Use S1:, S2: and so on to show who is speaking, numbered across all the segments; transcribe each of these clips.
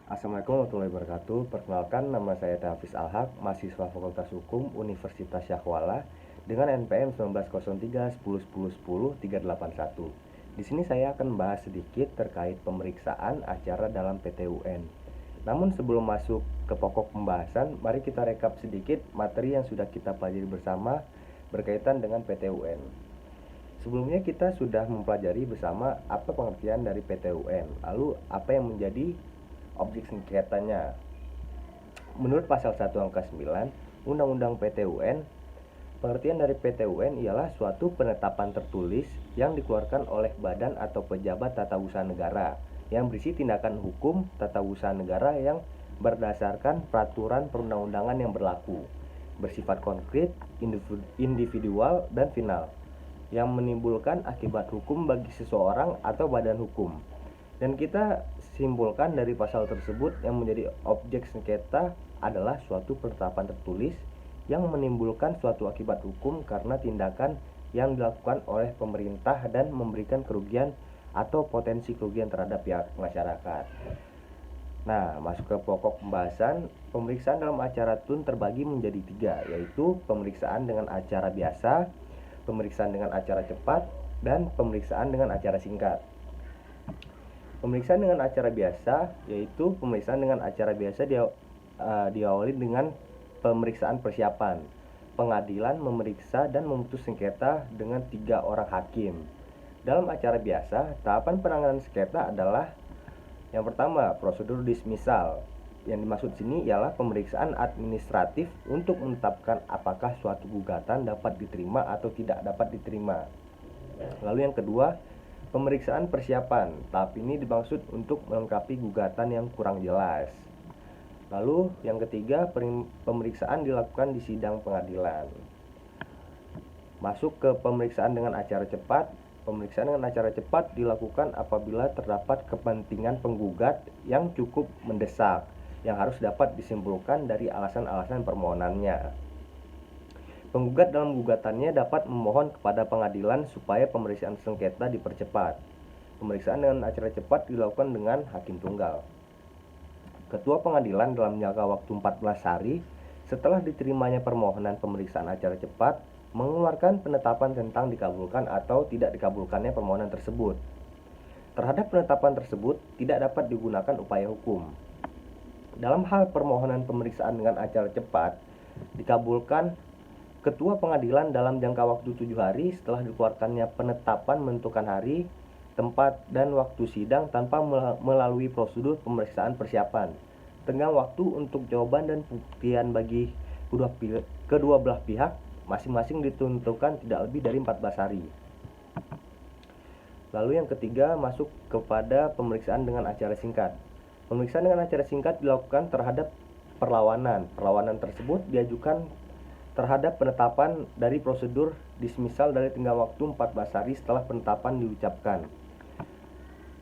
S1: Assalamualaikum warahmatullahi wabarakatuh. Perkenalkan, nama saya Hafiz Alhaq, mahasiswa Fakultas Hukum Universitas Syahwala dengan NPM 1903-10-10-10-381. Di sini saya akan membahas sedikit terkait pemeriksaan acara dalam PTUN. Namun sebelum masuk ke pokok pembahasan, mari kita rekap sedikit materi yang sudah kita pelajari bersama berkaitan dengan PTUN. Sebelumnya kita sudah mempelajari bersama apa pengertian dari PTUN, lalu apa yang menjadi objek sengketanya. Menurut pasal 1 angka 9 Undang-Undang PTUN, pengertian dari PTUN ialah suatu penetapan tertulis yang dikeluarkan oleh badan atau pejabat tata usaha negara yang berisi tindakan hukum tata usaha negara yang berdasarkan peraturan perundang-undangan yang berlaku, bersifat konkret, individual, dan final, yang menimbulkan akibat hukum bagi seseorang atau badan hukum. Dan kita simpulkan dari pasal tersebut yang menjadi objek sengketa adalah suatu penetapan tertulis yang menimbulkan suatu akibat hukum karena tindakan yang dilakukan oleh pemerintah dan memberikan kerugian atau potensi kerugian terhadap pihak masyarakat. Nah, masuk ke pokok pembahasan. Pemeriksaan dalam acara TUN terbagi menjadi 3, yaitu pemeriksaan dengan acara biasa, pemeriksaan dengan acara cepat, dan pemeriksaan dengan acara singkat. Pemeriksaan dengan acara biasa, yaitu pemeriksaan dengan acara biasa diawali dengan pemeriksaan persiapan. Pengadilan memeriksa dan memutus sengketa dengan 3 orang hakim. Dalam acara biasa, tahapan penanganan sengketa adalah yang pertama, prosedur dismisal. Yang dimaksud sini ialah pemeriksaan administratif untuk menetapkan apakah suatu gugatan dapat diterima atau tidak dapat diterima. Lalu yang kedua, pemeriksaan persiapan. Tahap ini dimaksud untuk melengkapi gugatan yang kurang jelas. Lalu yang ketiga, pemeriksaan dilakukan di sidang pengadilan. Masuk ke pemeriksaan dengan acara cepat. Pemeriksaan dengan acara cepat dilakukan apabila terdapat kepentingan penggugat yang cukup mendesak, yang harus dapat disimpulkan dari alasan-alasan permohonannya. Penggugat dalam gugatannya dapat memohon kepada pengadilan supaya pemeriksaan sengketa dipercepat. Pemeriksaan dengan acara cepat dilakukan dengan hakim tunggal. Ketua pengadilan dalam jangka waktu 14 hari setelah diterimanya permohonan pemeriksaan acara cepat mengeluarkan penetapan tentang dikabulkan atau tidak dikabulkannya permohonan tersebut. Terhadap penetapan tersebut tidak dapat digunakan upaya hukum. Dalam hal permohonan pemeriksaan dengan acara cepat dikabulkan, Ketua pengadilan dalam jangka waktu 7 hari setelah dikeluarkannya penetapan menentukan hari, tempat, dan waktu sidang tanpa melalui prosedur pemeriksaan persiapan. Tenggang waktu untuk jawaban dan pembuktian bagi kedua belah pihak masing-masing ditentukan tidak lebih dari 14 hari. Lalu yang ketiga, masuk kepada pemeriksaan dengan acara singkat. Pemeriksaan dengan acara singkat dilakukan terhadap perlawanan. Perlawanan tersebut diajukan terhadap penetapan dari prosedur dismisal dari tenggang waktu 14 hari setelah penetapan diucapkan.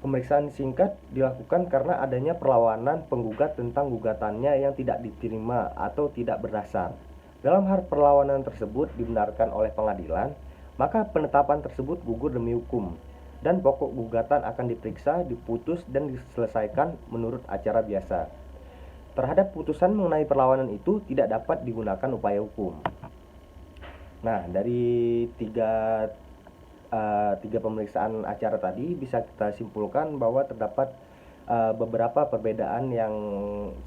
S1: Pemeriksaan singkat dilakukan karena adanya perlawanan penggugat tentang gugatannya yang tidak diterima atau tidak berdasar. Dalam hal perlawanan tersebut dibenarkan oleh pengadilan, maka penetapan tersebut gugur demi hukum, dan pokok gugatan akan diperiksa, diputus, dan diselesaikan menurut acara biasa. Terhadap putusan mengenai perlawanan itu tidak dapat digunakan upaya hukum. Nah, dari tiga pemeriksaan acara tadi bisa kita simpulkan bahwa terdapat beberapa perbedaan yang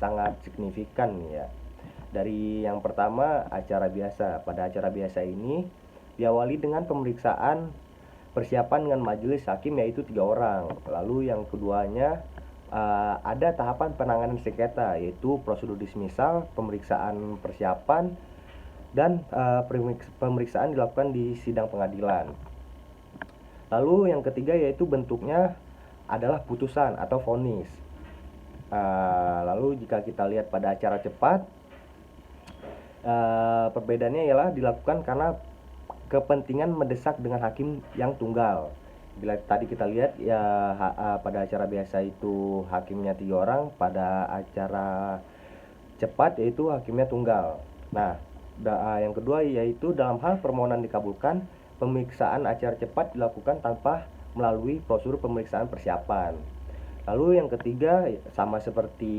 S1: sangat signifikan ya. Dari yang pertama, acara biasa. Pada acara biasa ini diawali dengan pemeriksaan persiapan dengan majelis hakim yaitu 3 orang. Lalu yang keduanya ada tahapan penanganan sengketa yaitu prosedur dismisal, pemeriksaan persiapan, dan pemeriksaan dilakukan di sidang pengadilan. Lalu yang ketiga yaitu bentuknya adalah putusan atau vonis. Lalu jika kita lihat pada acara cepat, perbedaannya ialah dilakukan karena kepentingan mendesak dengan hakim yang tunggal. Bila tadi kita lihat ya pada acara biasa itu hakimnya 3 orang, pada acara cepat yaitu hakimnya tunggal. Nah, yang kedua yaitu dalam hal permohonan dikabulkan, pemeriksaan acara cepat dilakukan tanpa melalui prosedur pemeriksaan persiapan. Lalu yang ketiga, sama seperti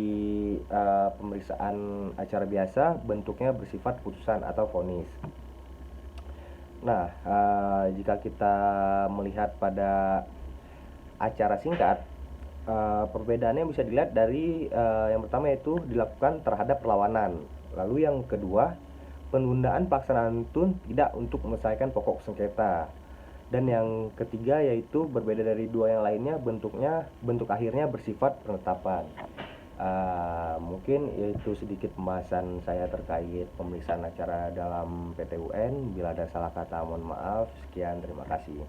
S1: pemeriksaan acara biasa, bentuknya bersifat putusan atau vonis. Nah, jika kita melihat pada acara singkat, perbedaannya bisa dilihat dari yang pertama yaitu dilakukan terhadap perlawanan. Lalu yang kedua, penundaan pelaksanaan tuntun tidak untuk menyelesaikan pokok sengketa. Dan yang ketiga yaitu berbeda dari dua yang lainnya, bentuk akhirnya bersifat penetapan. Mungkin itu sedikit pembahasan saya terkait pemeriksaan acara dalam PTUN. Bila ada salah kata mohon maaf. Sekian, terima kasih.